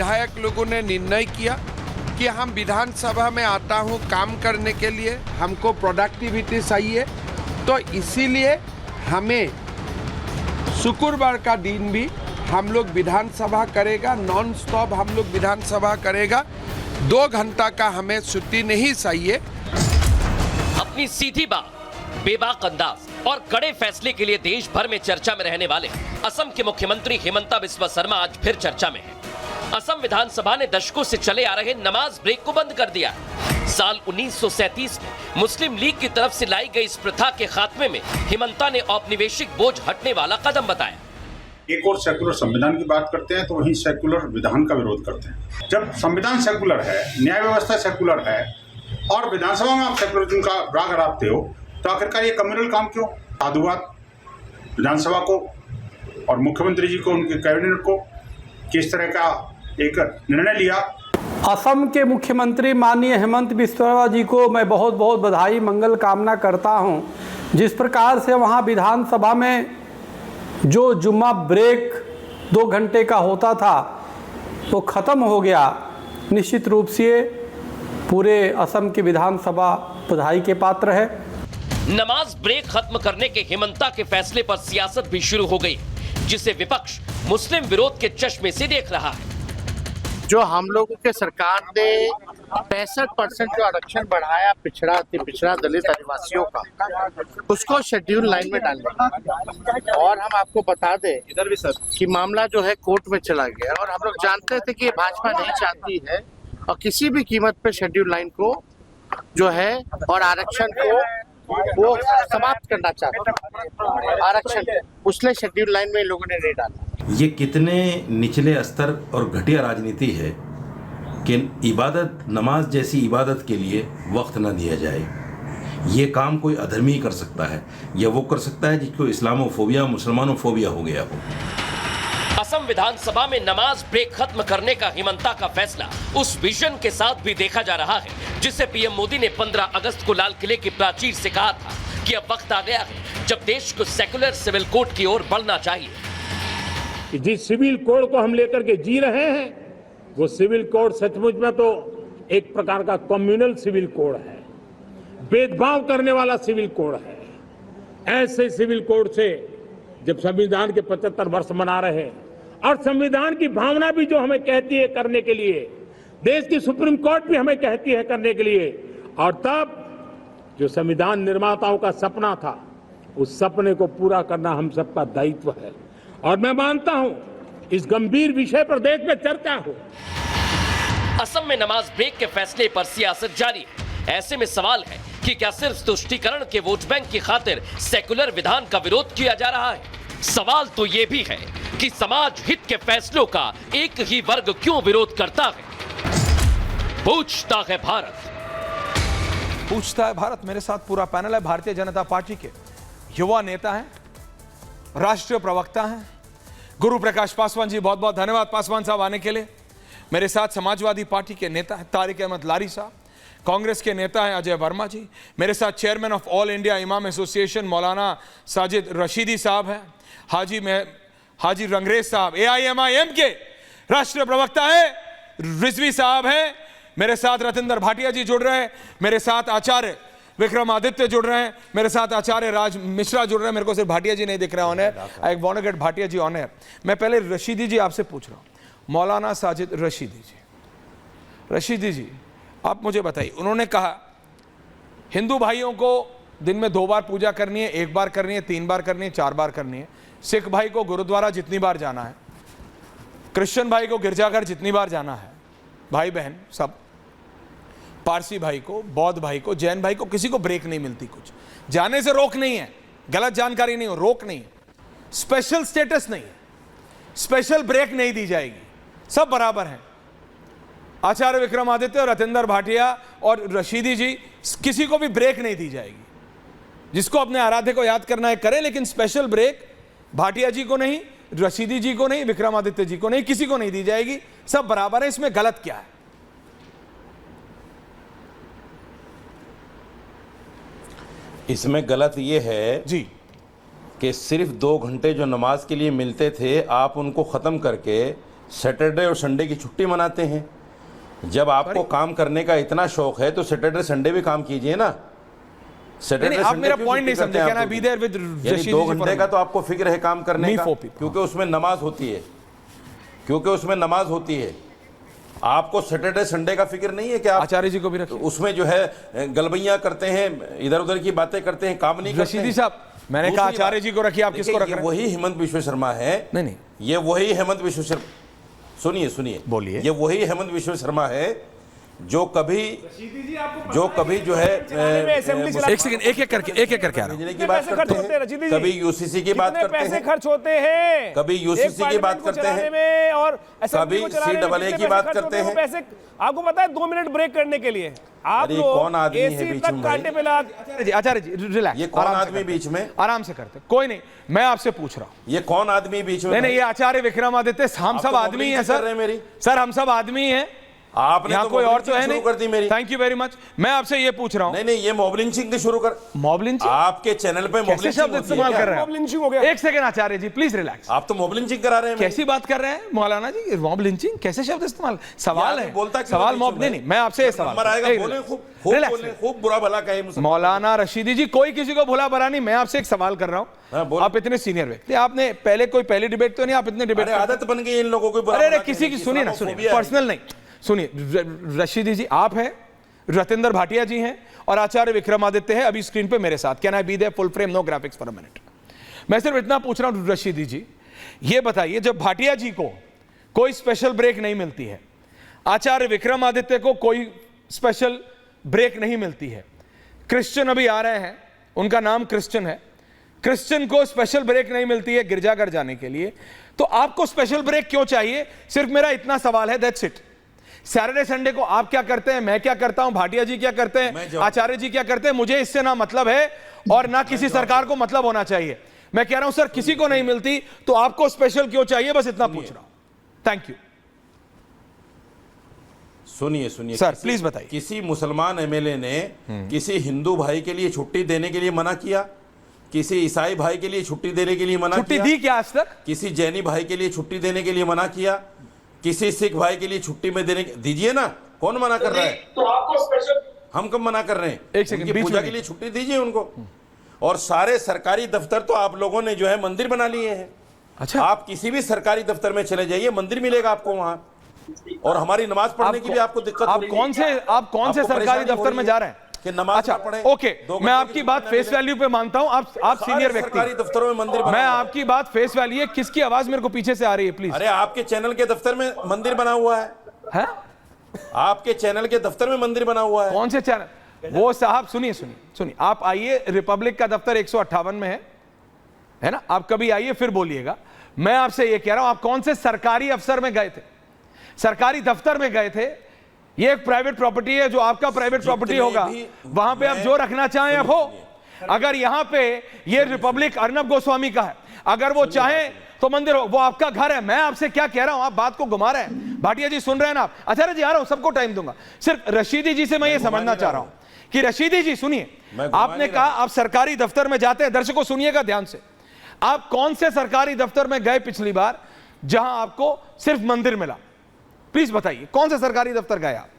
विधायक लोगों ने निर्णय किया कि हम विधानसभा में आता हूं काम करने के लिए, हमको प्रोडक्टिविटी चाहिए, तो इसीलिए हमें शुक्रवार का दिन भी हम लोग विधानसभा करेगा, नॉन स्टॉप हम लोग विधानसभा करेगा। 2 घंटा का हमें छुट्टी नहीं चाहिए। अपनी सीधी बात, बेबाक अंदाज और कड़े फैसले के लिए देश भर में चर्चा में रहने वाले असम के मुख्यमंत्री हिमंता बिस्वा शर्मा आज फिर चर्चा में है। असम विधानसभा ने दशकों से चले आ रहे नमाज ब्रेक को बंद कर दिया। साल 1937 में मुस्लिम लीग की तरफ से लाई गई इस प्रथा के खात्मे में हिमंता ने औपनिवेशिक बोझ हटने वाला कदम बताया। एक और सेकुलर संविधान की बात करते हैं तो वहीं सेकुलर विधान का विरोध करते हैं। जब संविधान सेकुलर है, न्याय व्यवस्था सेकुलर है और विधानसभा में आप सेकुलरिज्म का राग हराते हो, तो आखिरकार ये कम्युनल काम क्यों? साधुवाद विधानसभा को और मुख्यमंत्री जी को, उनके कैबिनेट को किस तरह का एक निर्णय लिया। असम के मुख्यमंत्री माननीय हेमंत बिस्वा जी को मैं बहुत बहुत बधाई मंगल कामना करता हूं। जिस प्रकार से वहां विधानसभा में जो जुम्मा ब्रेक 2 घंटे का होता था वो ख़त्म हो गया, निश्चित रूप से पूरे असम की विधानसभा बधाई के पात्र है। नमाज ब्रेक खत्म करने के हिमंता के फैसले पर सियासत भी शुरू हो गई, जिसे विपक्ष मुस्लिम विरोध के चश्मे से देख रहा है। जो हम लोगों के सरकार ने 65% जो आरक्षण बढ़ाया पिछड़ा दलित आदिवासियों का, उसको शेड्यूल लाइन में डालने, और हम आपको बता दें इधर भी सर कि मामला जो है कोर्ट में चला गया और हम लोग जानते थे कि भाजपा नहीं चाहती है और किसी भी कीमत पे शेड्यूल लाइन को जो है और आरक्षण को वो समाप्त करना चाहते। आरक्षण उसने शेड्यूल लाइन में इन लोगों ने नहीं डाला। ये कितने निचले स्तर और घटिया राजनीति है कि इबादत, नमाज जैसी इबादत के लिए वक्त न दिया जाए। ये काम कोई अधर्मी कर सकता है या वो कर सकता है जिसको इस्लामोफोबिया, मुसलमानोफोबिया हो गया हो। असम विधानसभा में नमाज ब्रेक खत्म करने का हिमंता का फैसला उस विजन के साथ भी देखा जा रहा है जिसे पीएम मोदी ने 15 अगस्त को लाल किले की प्राचीर से कहा था कि अब वक्त आ गया है जब देश को सेकुलर सिविल कोड की ओर बढ़ना चाहिए। जिस सिविल कोड को हम लेकर के जी रहे हैं वो सिविल कोड सचमुच में तो एक प्रकार का कम्युनल सिविल कोड है, भेदभाव करने वाला सिविल कोड है। ऐसे सिविल कोड से जब संविधान के 75 वर्ष मना रहे हैं और संविधान की भावना भी जो हमें कहती है करने के लिए, देश की सुप्रीम कोर्ट भी हमें कहती है करने के लिए, और तब जो संविधान निर्माताओं का सपना था उस सपने को पूरा करना हम सबका दायित्व है। और मैं मानता हूं इस गंभीर विषय पर देश में चर्चा हो। असम में नमाज ब्रेक के फैसले पर सियासत जारी है। ऐसे में सवाल है कि क्या सिर्फ तुष्टीकरण के वोट बैंक की खातिर सेकुलर विधान का विरोध किया जा रहा है? सवाल तो ये भी है कि समाज हित के फैसलों का एक ही वर्ग क्यों विरोध करता है? पूछता है भारत। पूछता है भारत। मेरे साथ पूरा पैनल है। भारतीय जनता पार्टी के युवा नेता हैं, राष्ट्रीय प्रवक्ता हैं गुरु प्रकाश पासवान जी। बहुत बहुत धन्यवाद पासवान साहब आने के लिए। मेरे साथ समाजवादी पार्टी के नेता हैं तारिक अहमद लारी साहब, कांग्रेस के नेता हैं अजय वर्मा जी, मेरे साथ चेयरमैन ऑफ ऑल इंडिया इमाम एसोसिएशन मौलाना साजिद रशीदी साहब हैं, हाजी रंगरेज साहब AIMIM के राष्ट्रीय प्रवक्ता है रिजवी साहब हैं, मेरे साथ रतिंदर भाटिया जी जुड़ रहे हैं, मेरे साथ आचार्य विक्रमादित्य जुड़ रहे हैं, मेरे साथ आचार्य राज मिश्रा जुड़ रहे हैं। मेरे को सिर्फ भाटिया जी नहीं दिख रहा honour, I want to get Bhatia ji honour. मैं पहले रशीदी जी आपसे पूछ रहा हूँ, मौलाना साजिद रशीदी जी आप मुझे बताइए, उन्होंने कहा हिंदू भाइयों को दिन में 2 बार पूजा करनी है, 1 बार करनी है, 3 बार करनी है, 4 बार करनी है। सिख भाई को गुरुद्वारा जितनी बार जाना है, क्रिश्चियन भाई को गिरजाघर जितनी बार जाना है, भाई बहन सब, पारसी भाई को, बौद्ध भाई को, जैन भाई को, किसी को ब्रेक नहीं मिलती। कुछ जाने से रोक नहीं है, गलत जानकारी नहीं हो, रोक नहीं है, स्पेशल स्टेटस नहीं है, स्पेशल ब्रेक नहीं दी जाएगी, सब बराबर हैं। आचार्य विक्रमादित्य, रतिंदर भाटिया और रशीदी जी, किसी को भी ब्रेक नहीं दी जाएगी। जिसको अपने आराध्य को याद करना है करें, लेकिन स्पेशल ब्रेक भाटिया जी को नहीं, रशीदी जी को नहीं, विक्रमादित्य जी को नहीं, किसी को नहीं दी जाएगी, सब बराबर है। इसमें गलत क्या है? इसमें गलत ये है जी कि सिर्फ 2 घंटे जो नमाज के लिए मिलते थे आप उनको ख़त्म करके सैटरडे और संडे की छुट्टी मनाते हैं। जब आपको काम करने का इतना शौक है तो सैटरडे संडे भी काम कीजिए ना। सैटरडे आप मेरा क्यों पॉइंट नहीं छुट्टी करते समझे। हैं कैन आई आप बी लोग? देयर विद यानी रशीद 2 जी घंटे का तो आपको फिक्र है काम करने Me का, for people. क्योंकि उसमें नमाज होती है, क्योंकि उसमें नमाज होती है। आपको सैटरडे संडे का फिक्र नहीं है कि आप आचार्य जी को भी रखिए। उसमें जो है गलबैयां करते हैं, इधर उधर की बातें करते हैं, काम नहीं करते रशीदी हैं। साहब, मैंने कहा दूसरी आचार्य बात- जी को रखिए, आप किसको रख देखिए, रहे हैं? वही हेमंत विश्व शर्मा है। नहीं, ये वही हेमंत विश्व शर्मा, सुनिए बोलिए। ये वही हेमंत विश्व शर्मा है जो कभी जो है एक सेकंड, एक एक करके आ रहा हूं। भेजने की बात करते हैं, कभी यूसीसी की बात करते हैं, खर्च होते हैं, कभी यूसीसी की बात करते हैं, और कभी CAA की बात करते हैं। पैसे आपको पता है 2 मिनट ब्रेक करने के लिए आप अरे लोग कौन आदमी है AC बीच तक में कांटे पे लगा। आचार्य जी रिलैक्स। ये कौन आदमी बीच में? आराम से करते, कोई नहीं, मैं आपसे पूछ रहा हूं। ये कौन आदमी बीच में? नहीं, ये आचार्य विक्रमादित्य, हम सब तो आदमी हैं mobbing कर रहे सर। हैं मेरी। सर हम सब आदमी हैं, आपने यहाँ तो कोई और mobbing तो है शुरू नहीं। कर दी मेरी। Thank you very much. मैं आपसे ये पूछ रहा हूँ, नहीं नहीं, ये मॉब लिंचिंग तो शुरू कर। मॉब लिंचिंग आपके चैनल पे मॉब कैसे लिंचिंग शब्द इस्तेमाल कर रहे मॉब हैं? लिंचिंग हो गया। एक second Acharya ji please relax. आप तो मॉब लिंचिंग करा रहे हैं। कैसी बात कर रहे हैं मौलाना जी? मॉब लिंचिंग कैसे शब्द इस्तेमाल? सवाल है, बोलता क्यों सवाल बीच मॉब में? नहीं, मैं आपसे ये सवाल नंबर आएगा, एक बोले relax, खूब relax, बोले, खूब बुरा भला कहे मुझसे। मौलाना रशीदी जी, कोई किसी को भुला भला नहीं, मैं आपसे एक सवाल कर रहा हाँ, हूँ। बोलो। आप इतने सीनियर व्यक्ति, आपने पहली डिबेट तो नहीं, आप इतने डिबेट अरे आदत बन गई इन लोगों को बुरा अरे भला किसी कहने की की, सुनिए ना, इस्लामोफोबिया सुनिए, है। पर्सनल नहीं, सुनिए। रशीदी जी आप हैं, रतेंद्र भाटिया जी हैं और आचार्य विक्रमादित्य है अभी स्क्रीन पे मेरे साथ। Can I be there full frame, no graphics for a minute. मैं सिर्फ इतना पूछ रहा हूं रशीदी जी, ये बताइए, जब भाटिया जी को कोई स्पेशल ब्रेक नहीं मिलती है, आचार्य विक्रमादित्य को कोई स्पेशल ब्रेक नहीं मिलती है, क्रिश्चियन अभी आ रहे हैं, उनका नाम क्रिश्चियन है, क्रिश्चियन को स्पेशल ब्रेक नहीं मिलती है गिरजाघर जाने के लिए, तो आपको स्पेशल ब्रेक क्यों चाहिए? सिर्फ मेरा इतना सवाल है, दैट्स इट। सैटरडे संडे को आप क्या करते हैं, मैं क्या करता हूं, भाटिया जी क्या करते हैं, आचार्य जी क्या करते हैं, मुझे इससे ना मतलब है और ना किसी सरकार को मतलब होना चाहिए। मैं कह रहा हूं सर, किसी को नहीं मिलती तो आपको स्पेशल क्यों चाहिए, बस इतना पूछ रहा हूं। थैंक यू सुनिए सुनिए सर, प्लीज बताइए। किसी मुसलमान एमएलए ने किसी हिंदू भाई के लिए छुट्टी देने के लिए मना किया? किसी ईसाई भाई के लिए छुट्टी देने के लिए मना छुट्टी किया? दी क्या आज तक? किसी जैनी भाई के लिए छुट्टी देने के लिए मना किया? किसी सिख भाई के लिए छुट्टी में देने दीजिए ना, कौन मना कर रहा है? तो आपको स्पेशल, हम कब मना कर रहे हैं? एक सेकंड, उनकी बीच पूजा में के लिए छुट्टी दीजिए उनको। और सारे सरकारी दफ्तर तो आप लोगों ने जो है मंदिर बना लिए हैं। अच्छा, आप किसी भी सरकारी दफ्तर में चले जाइए, मंदिर मिलेगा आपको वहां, और हमारी नमाज पढ़ने की भी आपको दिक्कत आप होगी। कौन से आपको सरकारी परेशानी हो दफ्तर रही में है जा रहे हैं कि नमाज अच्छा ना पढ़ें, ओके, 2 मैं घंटे आपकी की बात छुट्टी फेस ना वैल्यू पे मानता हूं, आप सारे सीनियर व्यक्ति, सरकारी दफ्तरों में मंदिर बना मैं हुआ है। आपकी बात फेस वैल्यू है। किसकी आवाज मेरे को पीछे से आ रही है प्लीज? अरे आपके चैनल के दफ्तर में मंदिर बना हुआ है, आपके चैनल के दफ्तर में मंदिर बना हुआ है। कौन से चैनल? वो साहब सुनिए सुनिए सुनिए, आप आइए, रिपब्लिक का दफ्तर 158 में है ना, आप कभी आइए फिर बोलिएगा। मैं आपसे ये कह रहा हूं, आप कौन से सरकारी अफसर में गए थे, सरकारी दफ्तर में गए थे? ये एक प्राइवेट प्रॉपर्टी है, जो आपका प्राइवेट प्रॉपर्टी होगा, वहां पे आप जो रखना चाहें आप हो। अगर यहां पे ये रिपब्लिक अर्नब गोस्वामी का है, अगर वो चाहे तो मंदिर हो, वो आपका घर है। मैं आपसे क्या कह रहा हूं, आप बात को घुमा रहे हैं। भाटिया जी सुन रहे हैं ना आप? आचार्य जी आ रहा हूं, सबको टाइम दूंगा। सिर्फ रशीदी जी से मैं ये समझना चाह रहा हूं कि रशीदी जी सुनिए, आपने कहा आप सरकारी दफ्तर में जाते हैं, दर्शकों सुनिएगा ध्यान से, आप कौन से सरकारी दफ्तर में गए पिछली बार जहां आपको सिर्फ मंदिर मिला? प्लीज बताइए, कौन से सरकारी दफ्तर गए आप?